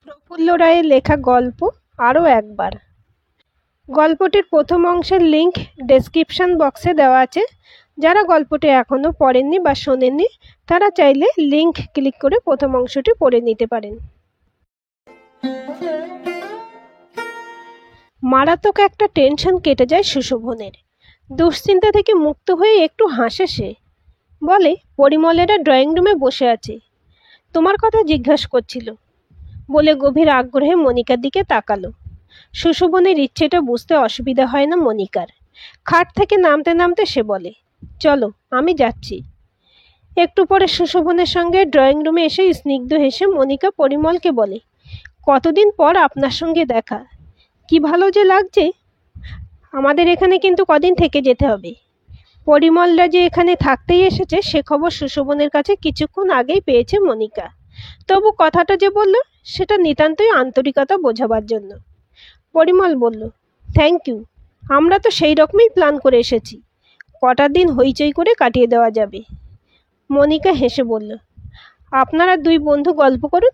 প্রফুল্ল রায়ের লেখা গল্প আরও একবার। গল্পটির প্রথম অংশের লিঙ্ক ডেসক্রিপশন বক্সে দেওয়া আছে। যারা গল্পটি এখনও পড়েননি বা শোনেননি তারা চাইলে লিঙ্ক ক্লিক করে প্রথম অংশটি পড়ে নিতে পারেন। মারাত্মক একটা টেনশন কেটে যায় সুশোভনের। দুশ্চিন্তা থেকে মুক্ত হয়ে একটু হাসে সে। বলে, পরিমলেরা ড্রয়িং রুমে বসে আছে, তোমার কথা জিজ্ঞাসা করছিল বলে গভীর আগ্রহে মনিকার দিকে তাকালো। সুশোভনের ইচ্ছেটা বুঝতে অসুবিধা হয় না মনিকার। খাট থেকে নামতে নামতে সে বলে, চলো আমি যাচ্ছি। একটু পরে সুশোভনের সঙ্গে ড্রয়িং রুমে এসে স্নিগ্ধ হেসে মনিকা পরিমলকে বলে, কতদিন পর আপনার সঙ্গে দেখা, কি ভালো যে লাগছে। আমাদের এখানে কিন্তু কদিন থেকে যেতে হবে। পরিমলরা যে এখানে থাকতেই এসেছে সে খবর সুশোভনের কাছে কিছুক্ষণ আগেই পেয়েছে মনিকা। তবু কথাটা যে বলল সেটা নিতান্তই আন্তরিকতা বোঝাবার জন্য। পরিমল বলল, থ্যাংক ইউ, আমরা তো সেই রকমই প্ল্যান করে এসেছি, কটা দিন হইচই করে কাটিয়ে দেওয়া যাবে। মনিকা হেসে বলল, আপনারা দুই বন্ধু গল্প করুন,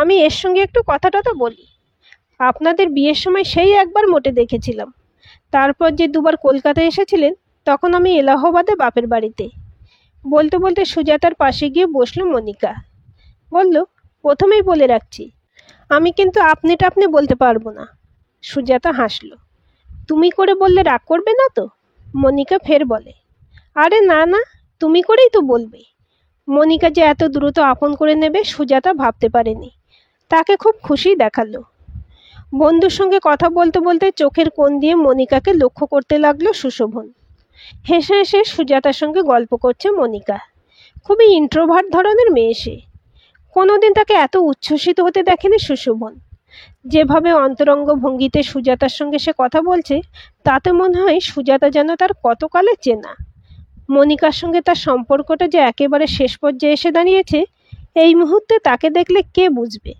আমি এর সঙ্গে একটু কথা টথা বলি। আপনাদের বিয়ের সময় সেই একবার মোটে দেখেছিলাম, তারপর যে দুবার কলকাতায় এসেছিলেন তখন আমি এলাহাবাদে বাপের বাড়িতে। বলতে বলতে সুজাতার পাশে গিয়ে বসলো মনিকা। বলল, প্রথমেই বলে রাখছি, আমি কিন্তু আপনি টাপনি বলতে পারবো না। সুজাতা হাসল। তুমি করে বললে রাগ করবে না তো? মনিকা ফের বলে, আরে না না, তুমি করেই তো বলবে। মনিকা যে এত দ্রুত আপন করে নেবে সুজাতা ভাবতে পারেনি। তাকে খুব খুশি দেখালো। বন্ধুর সঙ্গে কথা বলতে বলতে চোখের কোণ দিয়ে মনিকাকে লক্ষ্য করতে লাগলো সুশোভন। হেসে হেসে সুজাতার সঙ্গে গল্প করছে মনিকা। খুবই ইন্ট্রোভার্ট ধরনের মেয়ে সে। কোনোদিন তাকে এত উচ্ছ্বসিত হতে দেখেনি সুশোভন। যেভাবে অন্তরঙ্গ ভঙ্গিতে সুজাতার সঙ্গে সে কথা বলছে তাতে মনে হয় সুজাতা যেন তার কতকালে চেনা। মনিকার সঙ্গে তার সম্পর্কটা যে একেবারে শেষ পর্যায়ে এসে দাঁড়িয়েছে এই মুহূর্তে তাকে দেখলে কে বুঝবে।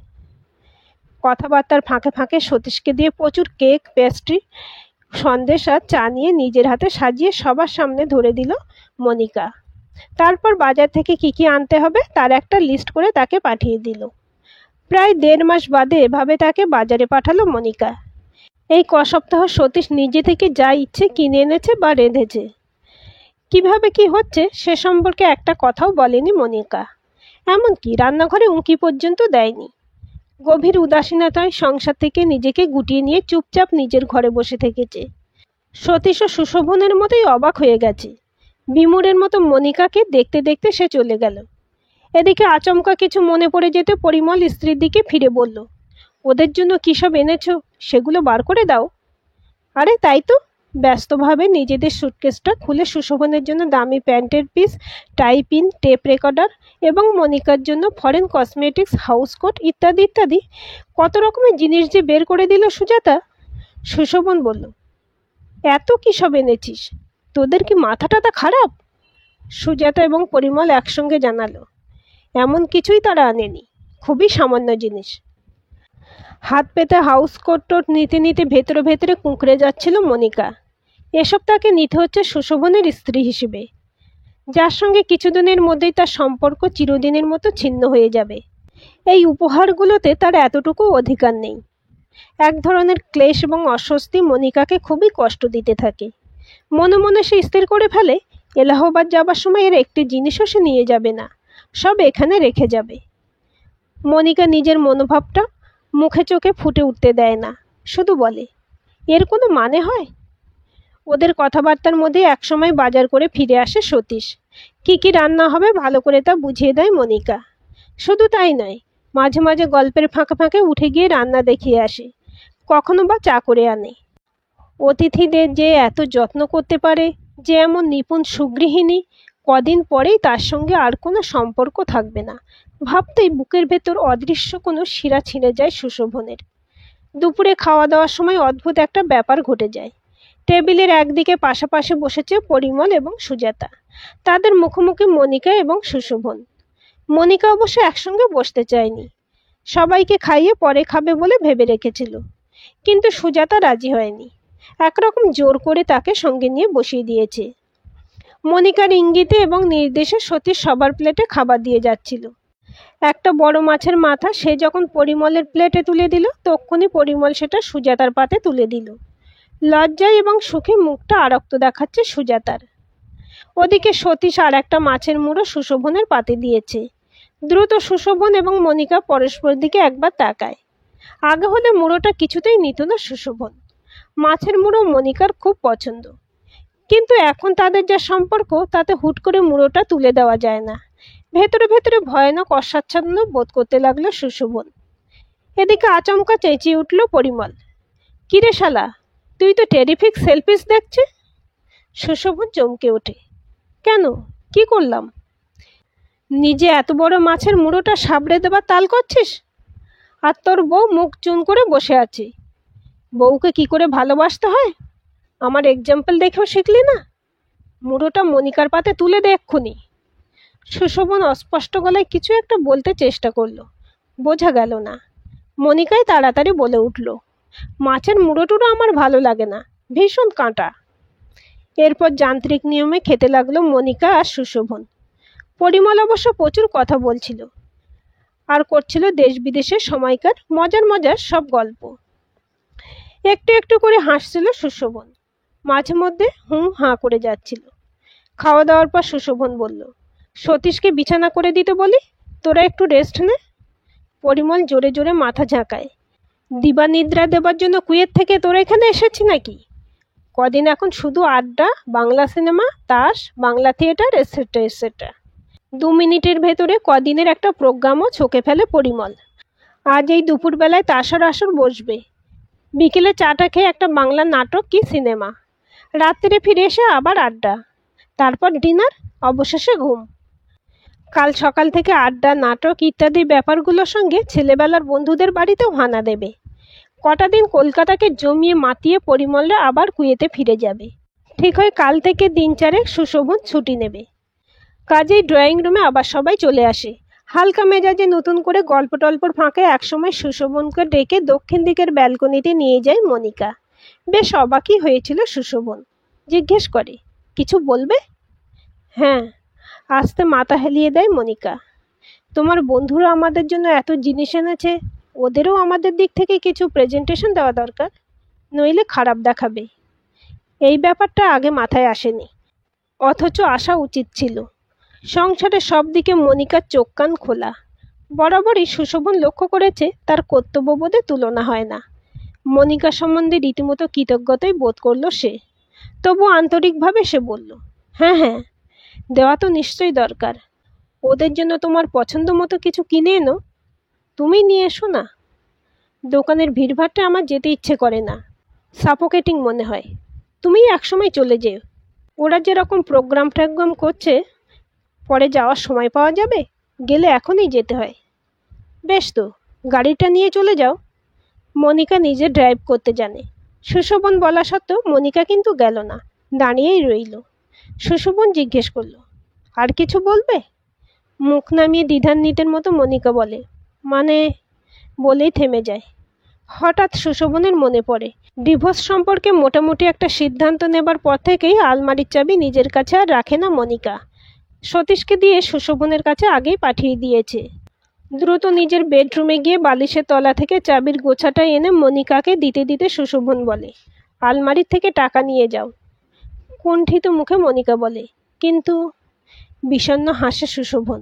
কথাবার্তার ফাঁকে ফাঁকে সতীশকে দিয়ে প্রচুর কেক, পেস্ট্রি, সন্দেশ আর চা নিয়ে নিজের হাতে সাজিয়ে সবার সামনে ধরে দিল মনিকা। তারপর বাজার থেকে কি কি আনতে হবে তার একটা লিস্ট করে তাকে পাঠিয়ে দিল। প্রায় 1.5 মাস বাদে এভাবে তাকে বাজারে পাঠালো মনিকা। এই ক সপ্তাহ সতীশ নিজে থেকে যা ইচ্ছে কিনে এনেছে বা রেঁধেছে। কিভাবে কি হচ্ছে সে সম্পর্কে একটা কথাও বলেনি মনিকা। এমনকি রান্নাঘরে উঁকি পর্যন্ত দেয়নি। গভীর উদাসীনতায় সংসার থেকে নিজেকে গুটিয়ে নিয়ে চুপচাপ নিজের ঘরে বসে থেকেছে। সতীশ ও সুশোভনের মতোই অবাক হয়ে গেছে। বিমূঢ়ের মতো মনিকাকে দেখতে দেখতে সে চলে গেল। এদিকে আচমকা কিছু মনে পড়ে যেতে পরিমল স্ত্রীর দিকে ফিরে বলল, ওদের জন্য কী সব এনেছো সেগুলো বার করে দাও। আরে তাই তো। ব্যস্তভাবে নিজেদের সুটকেসটা খুলে সুশোভনের জন্য দামি প্যান্টের পিস, টাই পিন, টেপ রেকর্ডার এবং মনিকার জন্য ফরেন কসমেটিক্স, হাউস কোট ইত্যাদি ইত্যাদি কত রকমের জিনিস যে বের করে দিল সুজাতা। সুশোভন বলল, এত কী সব এনেছিস, তোদের কি মাথা টাথা খারাপ? সুজাতা এবং পরিমল একসঙ্গে জানালো, এমন কিছুই তারা আনেনি, খুবই সামান্য জিনিস। হাত পেতে হাউস কোট টোট নিতে নিতে ভেতরে ভেতরে কুঁকড়ে যাচ্ছিল মনিকা। এসব তাকে নিতে হচ্ছে সুশোভনের স্ত্রী হিসেবে, যার সঙ্গে কিছুদিনের মধ্যেই তার সম্পর্ক চিরদিনের মতো ছিন্ন হয়ে যাবে। এই উপহারগুলোতে তার এতটুকু অধিকার নেই। এক ধরনের ক্লেশ এবং অস্বস্তি মনিকাকে খুবই কষ্ট দিতে থাকে। মনে মনে সে স্থির করে ফেলে এলাহাবাদ যাবার সময় এর একটি জিনিসও সে নিয়ে যাবে না, সব এখানে রেখে যাবে। মনিকা নিজের মনোভাবটা মুখে চোখে ফুটে উঠতে দেয় না, শুধু বলে, এর কোনো মানে হয়? ওদের কথাবার্তার মধ্যে একসময় বাজার করে ফিরে আসে সতীশ। কি কি রান্না হবে ভালো করে তা বুঝিয়ে দেয় মনিকা। শুধু তাই নয়, মাঝে মাঝে গল্পের ফাঁকে ফাঁকে উঠে গিয়ে রান্না দেখিয়ে আসে, কখনো বা চা করে আনে। অতিথিদের যে এত যত্ন করতে পারে, যে এমন নিপুণ সুগৃহিণী, কদিন পরেই তার সঙ্গে আর কোনো সম্পর্ক থাকবে না ভাবতেই বুকের ভেতর অদৃশ্য কোনো শিরা ছিঁড়ে যায় সুশোভনের। দুপুরে খাওয়া দাওয়ার সময় অদ্ভুত একটা ব্যাপার ঘটে যায়। টেবিলের একদিকে পাশাপাশি বসেছে পরিমল এবং সুজাতা, তাদের মুখোমুখি মনিকা এবং সুশোভন। মনিকা অবশ্য একসঙ্গে বসতে চায়নি, সবাইকে খাইয়ে পরে খাবে বলে ভেবে রেখেছিল, কিন্তু সুজাতা রাজি হয়নি। একরকম জোর করে তাকে সঙ্গে নিয়ে বসিয়ে দিয়েছে। মনিকার ইঙ্গিতে এবং নির্দেশে সতীশ সবার প্লেটে খাবার দিয়ে যাচ্ছিল। একটা বড় মাছের মাথা সে যখন পরিমলের প্লেটে তুলে দিল তক্ষুনি পরিমল সেটা সুজাতার পাতে তুলে দিল। লজ্জায় এবং সুখে মুখটা আরক্ত দেখাচ্ছে সুজাতার। ওদিকে সতীশ আর একটা মাছের মুড়ো সুশোভনের পাতে দিয়েছে। দ্রুত সুশোভন এবং মনিকা পরস্পর দিকে একবার তাকায়। আগে হলে মুড়োটা কিছুতেই নিত না সুশোভন। মাছের মুড়ো মনিকার খুব পছন্দ, কিন্তু এখন তাদের যা সম্পর্ক তাতে হুট করে মুড়োটা তুলে দেওয়া যায় না। ভেতরে ভেতরে ভয়ানক অস্বাচ্ছন্দ্য বোধ করতে লাগলো সুশোভন। এদিকে আচমকা চেঁচিয়ে উঠল পরিমল, কিরে শালা, তুই তো টেরিফিক সেলফিশ দেখছে। সুশোভন চমকে ওঠে, কেন, কি করলাম? নিজে এত বড় মাছের মুড়োটা সাবড়ে দেবার তাল করছিস, আর তোর বউ মুখ চুন করে বসে আছে। বউকে কি করে ভালোবাসতে হয় আমার এক্সাম্পল দেখেও শিখলি না? মুড়োটা মনিকার পাতে তুলে দে এক্ষুনি। সুশোভন অস্পষ্ট গলায় কিছু একটা বলতে চেষ্টা করলো, বোঝা গেল না। মনিকাই তাড়াতাড়ি বলে উঠল, মাছের মুড়োটুড়ো আমার ভালো লাগে না, ভীষণ কাঁটা। এরপর যান্ত্রিক নিয়মে খেতে লাগলো মনিকা আর সুশোভন। পরিমল অবশ্য প্রচুর কথা বলছিল আর করছিল দেশ বিদেশের সময়কার মজার মজার সব গল্প। একটু একটু করে হাসছিল সুশোভন, মাঝে মধ্যে হুঁ হাঁ করে যাচ্ছিল। খাওয়া দাওয়ার পর সুশোভন বলল, সতীশকে বিছানা করে দিতে বলি, তোরা একটু রেস্ট নে। পরিমল জোরে জোরে মাথা ঝাঁকায়, দিবানিদ্রা দেবার জন্য কুয়েত থেকে তোরা এখানে এসেছি নাকি? কদিন এখন শুধু আড্ডা, বাংলা সিনেমা, তাস, বাংলা থিয়েটার, এটসেট্রা এটসেট্রা। 2 মিনিটের ভেতরে কদিনের একটা প্রোগ্রামও ছকে ফেলে পরিমল। আজ এই দুপুরবেলায় তাসার আসর বসবে, বিকেলে চাটা খেয়ে একটা বাংলা নাটক কি সিনেমা, রাত্রে ফিরে এসে আবার আড্ডা, তারপর ডিনার, অবশেষে ঘুম। কাল সকাল থেকে আড্ডা, নাটক ইত্যাদি ব্যাপারগুলোর সঙ্গে ছেলেবেলার বন্ধুদের বাড়িতেও হানা দেবে। কটা দিন কলকাতাকে জমিয়ে মাতিয়ে পরিমলরা আবার কুয়েতে ফিরে যাবে। ঠিক হয় কাল থেকে দিন 4 সুশোভন ছুটি নেবে। কাজেই ড্রয়িং রুমে আবার সবাই চলে আসে। হালকা মেজাজে নতুন করে গল্প টল্পর ফাঁকে একসময় সুশোভনকে ডেকে দক্ষিণ দিকের ব্যালকনিতে নিয়ে যায় মনিকা। বেশ অবাকই হয়েছিল সুশোভন। জিজ্ঞেস করে, কিছু বলবে? হ্যাঁ, আস্তে মাথা হেলিয়ে দেয় মনিকা। তোমার বন্ধুরা আমাদের জন্য এত জিনিস এনেছে, ওদেরও আমাদের দিক থেকে কিছু প্রেজেন্টেশন দেওয়া দরকার, নইলে খারাপ দেখাবে। এই ব্যাপারটা আগে মাথায় আসেনি, অথচ আসা উচিত ছিল। সংসারে সব দিকে মনিকার চোখ কান খোলা। বরাবরই সুশোভন লক্ষ্য করেছে তার কর্তব্যবোধে তুলনা হয় না। মনিকা সম্বন্ধে রীতিমতো কৃতজ্ঞতাই বোধ করল সে। তবু আন্তরিকভাবে সে বলল, হ্যাঁ হ্যাঁ, দেওয়া তো নিশ্চয়ই দরকার। ওদের জন্য তোমার পছন্দ মতো কিছু কিনে এনো, তুমি নিয়ে এসো না। দোকানের ভিড়ভাট্টে আমার যেতে ইচ্ছে করে না, সাফোকেটিং মনে হয়। তুমি একসময় চলে যেও, ওরা যেরকম প্রোগ্রাম করছে, পরে যাওয়ার সময় পাওয়া যাবে, গেলে এখনই যেতে হয়। বেশ তো, গাড়িটা নিয়ে চলে যাও। মনিকা নিজে ড্রাইভ করতে জানে। সুশোভন বলা সত্ত্বেও মনিকা কিন্তু গেল না, দাঁড়িয়েই রইল। সুশোভন জিজ্ঞেস করল, আর কিছু বলবে? মুখ নামিয়ে দ্বিধান্বিতের মতো মনিকা বলে, মানে, বলেই থেমে যায়। হঠাৎ সুশোভনের মনে পড়ে ডিভোর্স সম্পর্কে মোটামুটি একটা সিদ্ধান্ত নেবার পর থেকেই আলমারির চাবি নিজের কাছে আর রাখে না মনিকা। সতীশকে দিয়ে সুশোভনের কাছে আগেই পাঠিয়ে দিয়েছে। দ্রুত নিজের বেডরুমে গিয়ে বালিশের তলা থেকে চাবির গোছাটা এনে মনিকাকে দিতে দিতে সুশোভন বলে, আলমারির থেকে টাকা নিয়ে যাও। কুণ্ঠিত মুখে মনিকা বলে, কিন্তু। বিষণ্ণ হাসে সুশোভন,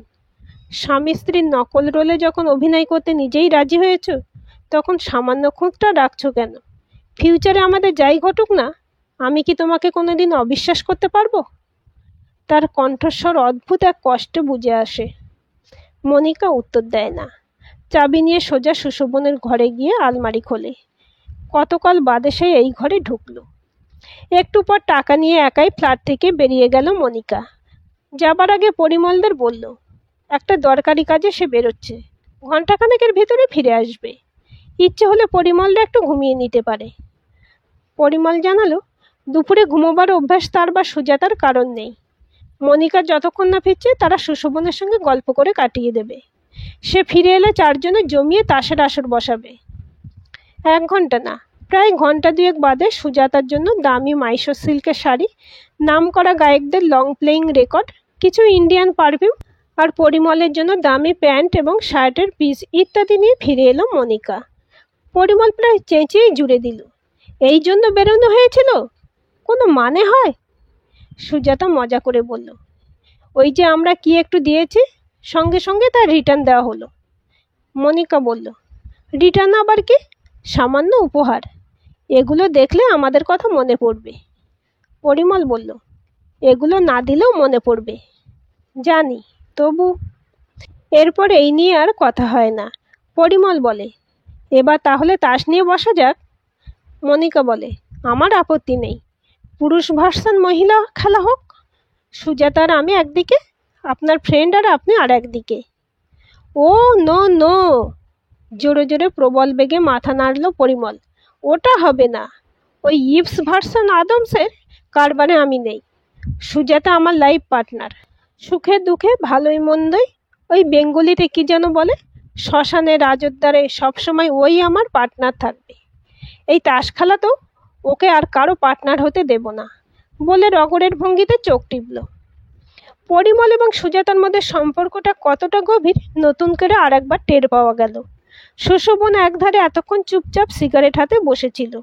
স্বামী স্ত্রীর নকল রোলে যখন অভিনয় করতে নিজেই রাজি হয়েছ, তখন সামান্য খুঁতটা রাখছো কেন? ফিউচারে আমাদের যাই ঘটুক না, আমি কি তোমাকে কোনোদিন অবিশ্বাস করতে পারবো? তার কণ্ঠস্বর অদ্ভুত এক কষ্টে বুঝে আসে। মনিকা উত্তর দেয় না। চাবি নিয়ে সোজা সুশোভনের ঘরে গিয়ে আলমারি খোলে। কতকাল বাদে সে এই ঘরে ঢুকলো। একটু পর টাকা নিয়ে একাই ফ্ল্যাট থেকে বেরিয়ে গেল মনিকা। যাবার আগে পরিমলদের বলল, একটা দরকারি কাজে সে বেরোচ্ছে, ঘণ্টাখানেকের ভিতরে ফিরে আসবে। ইচ্ছে হলে পরিমলরা একটু ঘুমিয়ে নিতে পারে। পরিমল জানালো, দুপুরে ঘুমোবার অভ্যাস তার বা সুজাতার কারণ নেই। মনিকা যতক্ষণ না ফিরছে তারা সুশোভনের সঙ্গে গল্প করে কাটিয়ে দেবে। সে ফিরে এলে 4 জনে জমিয়ে তাসের আসর বসাবে। 1 ঘন্টা না, প্রায় ঘন্টা 2 বাদে সুজাতার জন্য দামি মাইশোর সিল্কের শাড়ি, নামকরা গায়কদের লং প্লেয়িং রেকর্ড, কিছু ইন্ডিয়ান পারফিউম আর পরিমলের জন্য দামি প্যান্ট এবং শার্টের পিস ইত্যাদি নিয়ে ফিরে এলো মনিকা। পরিমল প্রায় চেঁচিয়েই জুড়ে দিল, এই জন্য বেরোনো হয়েছিল? কোনো মানে হয়? সুজাতা মজা করে বলল, ওই যে আমরা কি একটু দিয়েছি, সঙ্গে সঙ্গে তার রিটার্ন দেওয়া হলো। মনিকা বলল, রিটার্ন আবার কি? সামান্য উপহার। এগুলো দেখলে আমাদের কথা মনে পড়বে। পরিমল বলল, এগুলো না দিলেও মনে পড়বে। জানি, তবু। এরপর এই নিয়ে আর কথা হয় না। পরিমল বলে, এবার তাহলে তাস নিয়ে বসা যাক। মনিকা বলে, আমার আপত্তি নেই। পুরুষ ভার্সান মহিলা খেলা হোক। সুজাতা আর আমি একদিকে, আপনার ফ্রেন্ড আর আপনি আর একদিকে। ও নো নো, জোরে জোরে প্রবল বেগে মাথা নাড়ল পরিমল। ওটা হবে না। ওই ইভস ভার্সান আদমসের কারবারে আমি নেই। সুজাতা আমার লাইফ পার্টনার। সুখে দুঃখে ভালোই মন্দই। ওই বেঙ্গলিতে কি যেন বলে, শ্মশানে রাজোদ্ধারে সবসময় ওই আমার পার্টনার থাকবে। এই তাস খেলা তো ওকে আর কারো পার্টনার হতে দেব না, বলে রগরের ভঙ্গিতে চোখ টিপল। পরিমল এবং সুজাতার মধ্যে সম্পর্কটা কতটা গভীর নতুন করে আর একবার টের পাওয়া গেল। সুশোভন একধারে এতক্ষণ চুপচাপ সিগারেট হাতে বসেছিল।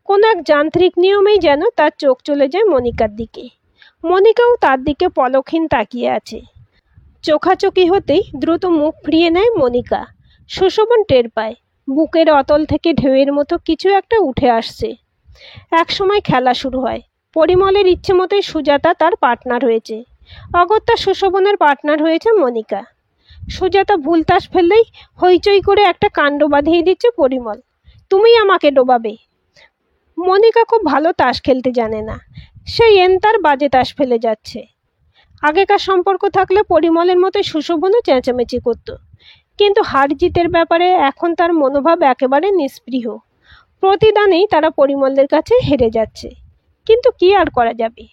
কোনো এক যান্ত্রিক নিয়মেই যেন তার চোখ চলে যায় মনিকার দিকে। মনিকাও তার দিকে পলকহীন তাকিয়ে আছে। চোখাচোখি হতেই দ্রুত মুখ ফিরিয়ে নেয় মনিকা। সুশোভন টের পায় বুকের অতল থেকে ঢেউয়ের মতো কিছু একটা উঠে আসছে। একসময় খেলা শুরু হয়। পরিমলের ইচ্ছে মতোই সুজাতা তার পার্টনার হয়েছে। অগত্যা সুশোভনের পার্টনার হয়েছে মনিকা। সুজাতা ভুল তাস ফেললেই হইচই করে একটা কাণ্ড বাঁধিয়ে দিচ্ছে পরিমল, তুমিই আমাকে ডোবাবে। মনিকা খুব ভালো তাস খেলতে জানে না, সেই তার বাজে তাস ফেলে যাচ্ছে। আগেকার সম্পর্ক থাকলে পরিমলের মতোই সুশোভনও চেঁচামেচি করত, কিন্তু হার জিতের ব্যাপারে এখন তার মনোভাব একেবারে নিস্পৃহ। প্রতিদানেই তারা পরিমলদের কাছে হেরে যাচ্ছে। কিন্তু কি আর করা যাবে,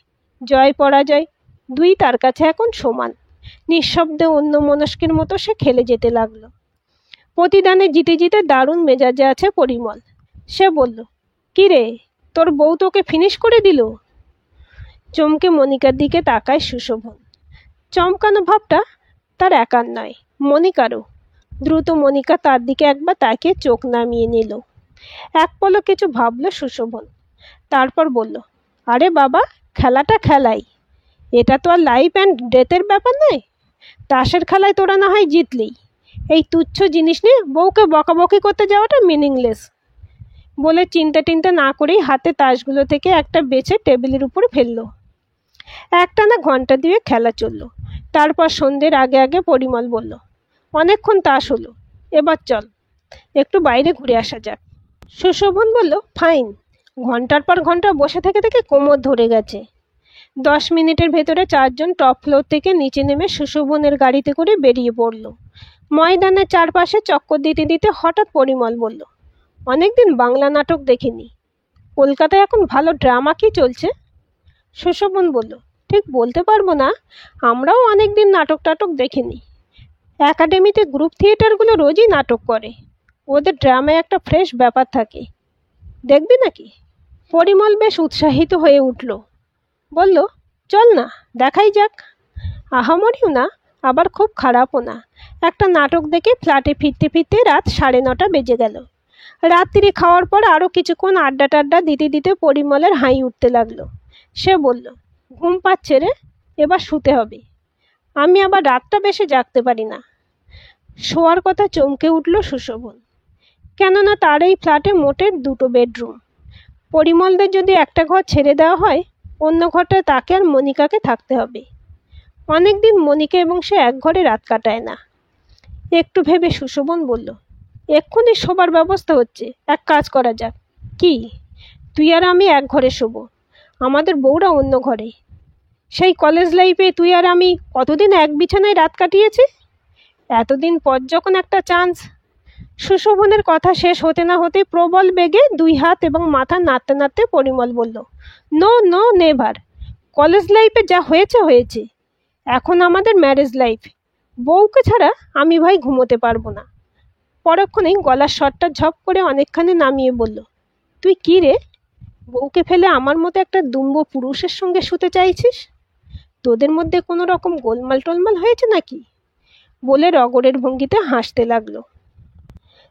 জয় পরাজয় দুই তার কাছে এখন সমান। নিঃশব্দে অন্যমনস্কের মতো সে খেলে যেতে লাগলো। প্রতিদানে জিতে জিতে দারুণ মেজাজে আছে পরিমল। সে বলল, কি রে, তোর বউ তোকে ফিনিশ করে দিল? চমকে মনিকার দিকে তাকায় সুশোভন। চমকানো ভাবটা তার একার নয়, মনিকারও। দ্রুত মনিকা তার দিকে একবার তাকিয়ে চোখ নামিয়ে নিল। এক পলক কিছু ভাবল সুশোভন, তারপর বলল, আরে বাবা, খেলাটা খেলাই। এটা তো আর লাইফ অ্যান্ড ডেথের ব্যাপার নয়। তাসের খেলায় তোরা না হয় জিতলেই, এই তুচ্ছ জিনিস নিয়ে বউকে বকাবকি করতে যাওয়াটা মিনিংলেস। বলে চিন্তা টিন্তা না করেই হাতে তাসগুলো থেকে একটা বেছে টেবিলের উপর ফেললো। একটানা ঘন্টা দিয়ে খেলা চলল। তারপর সন্ধ্যের আগে আগে পরিমল বলল, অনেকক্ষণ তাস হলো, এবার চল একটু বাইরে ঘুরে আসা যাক। সুশোভন বলল, ফাইন। ঘন্টার পর ঘন্টা বসে থেকে থেকে কোমর ধরে গেছে। 10 মিনিটের ভেতরে 4 জন টপ ফ্লোর থেকে নিচে নেমে সুশোভনের গাড়িতে করে বেরিয়ে পড়ল। ময়দানের চারপাশে চক্কর দিতে দিতে হঠাৎ পরিমল বলল, অনেকদিন বাংলা নাটক দেখিনি। কলকাতায় এখন ভালো ড্রামা কি চলছে? সুশোভন বলল, ঠিক বলতে পারবো না, আমরাও অনেকদিন নাটক টাটক দেখিনি। একাডেমিতে গ্রুপ থিয়েটারগুলো রোজই নাটক করে, ওদের ড্রামায় একটা ফ্রেশ ব্যাপার থাকে, দেখবি নাকি? পরিমল বেশ উৎসাহিত হয়ে উঠল। বলল, চল না, দেখাই যাক। আহামরিও না, আবার খুব খারাপও না। একটা নাটক দেখে ফ্ল্যাটে ফিরতে ফিরতে রাত 9:30 বেজে গেল। রাত্রি খাওয়ার পর আরও কিছুক্ষণ আড্ডা টাড্ডা দিতে দিতে পরিমলের হাই উঠতে লাগলো। সে বলল, ঘুম পাচ্ছে রে, এবার শুতে হবে। আমি আবার রাতটা বেশি জাগতে পারি না। শোয়ার কথা চমকে উঠল সুশোভন, কেননা তার এই ফ্ল্যাটে মোটের 2টো বেডরুম। পরিমলদের যদি একটা ঘর ছেড়ে দেওয়া হয়, অন্য ঘরটায় তাকে আর মনিকাকে থাকতে হবে। অনেকদিন মনিকা এবং সে এক ঘরে রাত কাটায় না। একটু ভেবে সুশোভন বলল, এক্ষুনি শোবার ব্যবস্থা হচ্ছে, এক কাজ করা যাক। কি? তুই আর আমি এক ঘরে শোবো, আমাদের বউরা অন্য ঘরে। সেই কলেজ লাইফে তুই আর আমি কতদিন এক বিছানায় রাত কাটিয়েছি। এতদিন পর যখন একটা চান্স। সুশোভনের কথা শেষ হতে না হতে প্রবল বেগে 2 হাত এবং মাথা নাড়তে নাড়তে পরিমল বলল, নো নো নেভার। কলেজ লাইফে যা হয়েছে হয়েছে, এখন আমাদের ম্যারেজ লাইফ। বউকে ছাড়া আমি ভাই ঘুমোতে পারবো না। পরক্ষণেই গলার স্বরটা ঝপ করে অনেকখানি নামিয়ে বলল, তুই কি রে, বউকে ফেলে আমার মতো একটা দুম্ব পুরুষের সঙ্গে শুতে চাইছিস? তোদের মধ্যে কোনো রকম গোলমাল টোলমাল হয়েছে নাকি? বলে রগরের ভঙ্গিতে হাসতে লাগলো।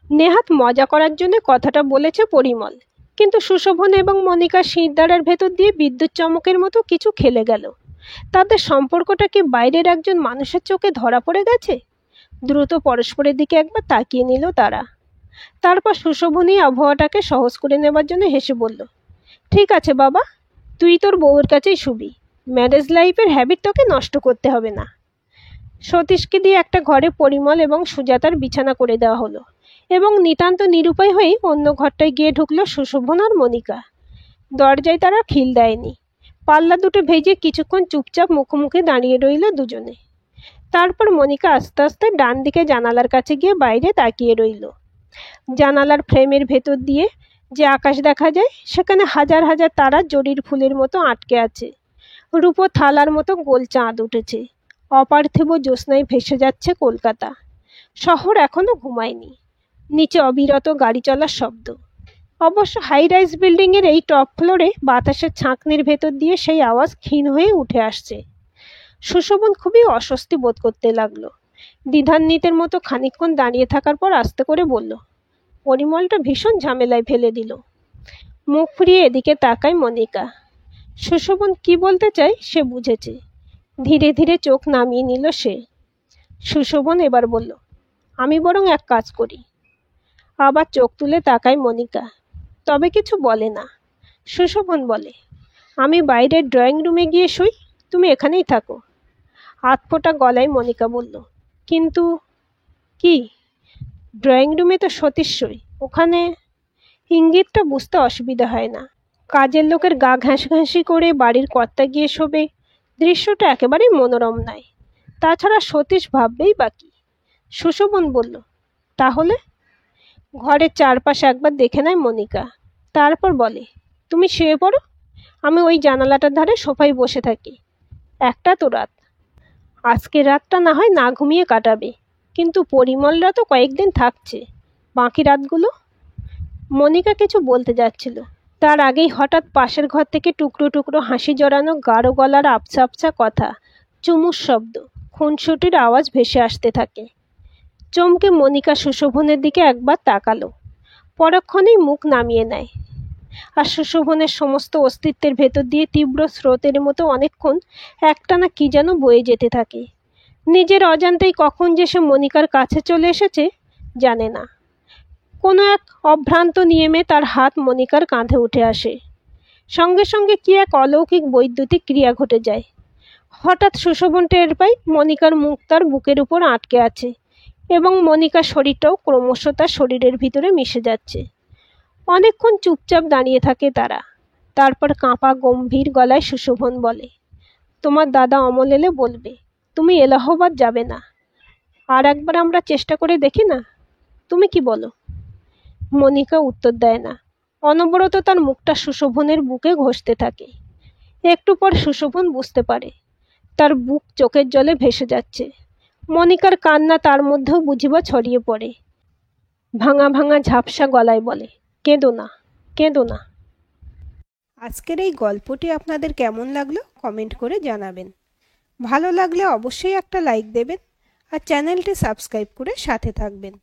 নেহাত মজা করার জন্য কথাটা বলেছে পরিমল, কিন্তু সুশোভন এবং মনিকার শিরদাঁড়ার ভেতর দিয়ে বিদ্যুৎ চমকের মতো কিছু খেলে গেল। তাদের সম্পর্কটা কি বাইরের একজন মানুষের চোখে ধরা পড়ে গেছে? দ্রুত পরস্পরের দিকে একবার তাকিয়ে নিল তারা। তারপর সুশোভনই আবহাওয়াটাকে সহজ করে নেবার জন্য হেসে বলল, ঠিক আছে বাবা, তুই তোর বউয়ের কাছেই শুবি। ম্যারেজ লাইফের হ্যাবিট তোকে নষ্ট করতে হবে না। সতীশকে দিয়ে একটা ঘরে পরিমল এবং সুজাতার বিছানা করে দেওয়া হলো এবং নিতান্ত নিরুপায় হয়ে অন্য ঘরটায় গিয়ে ঢুকলো সুশোভন আর মনিকা। দরজায় তারা খিল দেয়নি। পাল্লা দুটো ভেজে কিছুক্ষণ চুপচাপ মুখোমুখি দাঁড়িয়ে রইল দুজনে। তারপর মনিকা আস্তে আস্তে ডান দিকে জানালার কাছে গিয়ে বাইরে তাকিয়ে রইল। জানালার ফ্রেমের ভেতর দিয়ে যে আকাশ দেখা যায়, সেখানে হাজার হাজার তারা জরির ফুলের মতো আটকে আছে। রূপো থালার মতো গোল চাঁদ উঠেছে। অপার্থিব জ্যোৎস্নায় ভেসে যাচ্ছে কলকাতা। শহর এখনো ঘুমায়নি। নিচে অবিরত গাড়ি চলার শব্দ। অবশ্য হাই রাইজ বিল্ডিংয়ের এই টপ ফ্লোরে বাতাসের ছাঁকনির ভেতর দিয়ে সেই আওয়াজ ক্ষীণ হয়ে উঠে আসছে। সুশোভন খুবই অস্বস্তি বোধ করতে লাগলো। দ্বিধান্বিতের মতো খানিকক্ষণ দাঁড়িয়ে থাকার পর আস্তে করে বলল, পরিমলটা ভীষণ ঝামেলায় ফেলে দিল। মুখ ফিরিয়ে এদিকে তাকায় মনিকা। সুশোভন কি বলতে চায় সে বুঝেছে। ধীরে ধীরে চোখ নামিয়ে নিল সে। সুশোভন এবার বলল, আমি বরং এক কাজ করি। আবার চোখ তুলে তাকায় মনিকা, তবে কিছু বলে না। সুশোভন বলে, আমি বাইরের ড্রয়িং রুমে গিয়ে শুই, তুমি এখানেই থাকো। আধফোটা গলায় মনিকা বলল, কিন্তু কি? ড্রয়িং রুমে তো সতীশ শোয়, ওখানে? ইঙ্গিতটা বুঝতে অসুবিধা হয় না। কাজের লোকের গা ঘাঁসঘাঁসি করে বাড়ির কর্তা গিয়ে শোবে, দৃশ্যটা একেবারেই মনোরম নয়। তাছাড়া সতীশ ভাববেই বাকি। সুশোভন বলল, তাহলে? ঘরের চারপাশে একবার দেখে নেয় মনিকা। তারপর বলে, তুমি শুয়ে পড়ো, আমি ওই জানালাটার ধারে সোফায় বসে থাকি। একটা তো রাত, আজকে রাতটা না হয় না ঘুমিয়ে কাটাবে, কিন্তু পরিমলরা তো কয়েকদিন থাকছে, বাকি রাতগুলো। মনিকা কিছু বলতে যাচ্ছিল, তার আগেই হঠাৎ পাশের ঘর থেকে টুকরো টুকরো হাসি জড়ানো গাঢ় গলার আবছা আবছা কথা, চুমুর শব্দ, খুনসুটির আওয়াজ ভেসে আসতে থাকে। চমকে মনিকা সুশোভনের দিকে একবার তাকালো, পরক্ষণেই মুখ নামিয়ে নেয়। আর সুশোভনের সমস্ত অস্তিত্বের ভেতর দিয়ে তীব্র স্রোতের মতো অনেকক্ষণ একটানা কি যেন বয়ে যেতে থাকে। নিজের অজান্তেই কখন যে সে মনিকার কাছে চলে এসেছে জানে না। কোনো এক অভ্রান্ত নিয়মে তার হাত মনিকার কাঁধে উঠে আসে। সঙ্গে সঙ্গে কি এক অলৌকিক বৈদ্যুতিক ক্রিয়া ঘটে যায়। হঠাৎ সুশোভন টের পায় মনিকার মুখ তার বুকের উপর আটকে আছে এবং মনিকার শরীরটাও ক্রমশ তার শরীরের ভিতরে মিশে যাচ্ছে। অনেকক্ষণ চুপচাপ দাঁড়িয়ে থাকে তারা। তারপর কাঁপা গম্ভীর গলায় সুশোভন বলে, তোমার দাদা অমল এলে বলবে তুমি এলাহাবাদ যাবে না। আর একবার আমরা চেষ্টা করে দেখি না, তুমি কি বলো? মনিকা উত্তর দেয় না। অনবরত তার মুখটা সুশোভনের বুকে ঘষতে থাকে। একটু পর সুশোভন বুঝতে পারে তার বুক চোখের জলে ভেসে যাচ্ছে। মনিকার কান্না তার মধ্যেও বুঝিবা ছড়িয়ে পড়ে। ভাঙা ভাঙা ঝাপসা গলায় বলে, কেঁদো না, কেঁদো না। আজকের এই গল্পটি আপনাদের কেমন লাগলো কমেন্ট করে জানাবেন। ভালো লাগলে অবশ্যই একটা লাইক দেবেন আর চ্যানেলটি সাবস্ক্রাইব করে সাথে থাকবেন।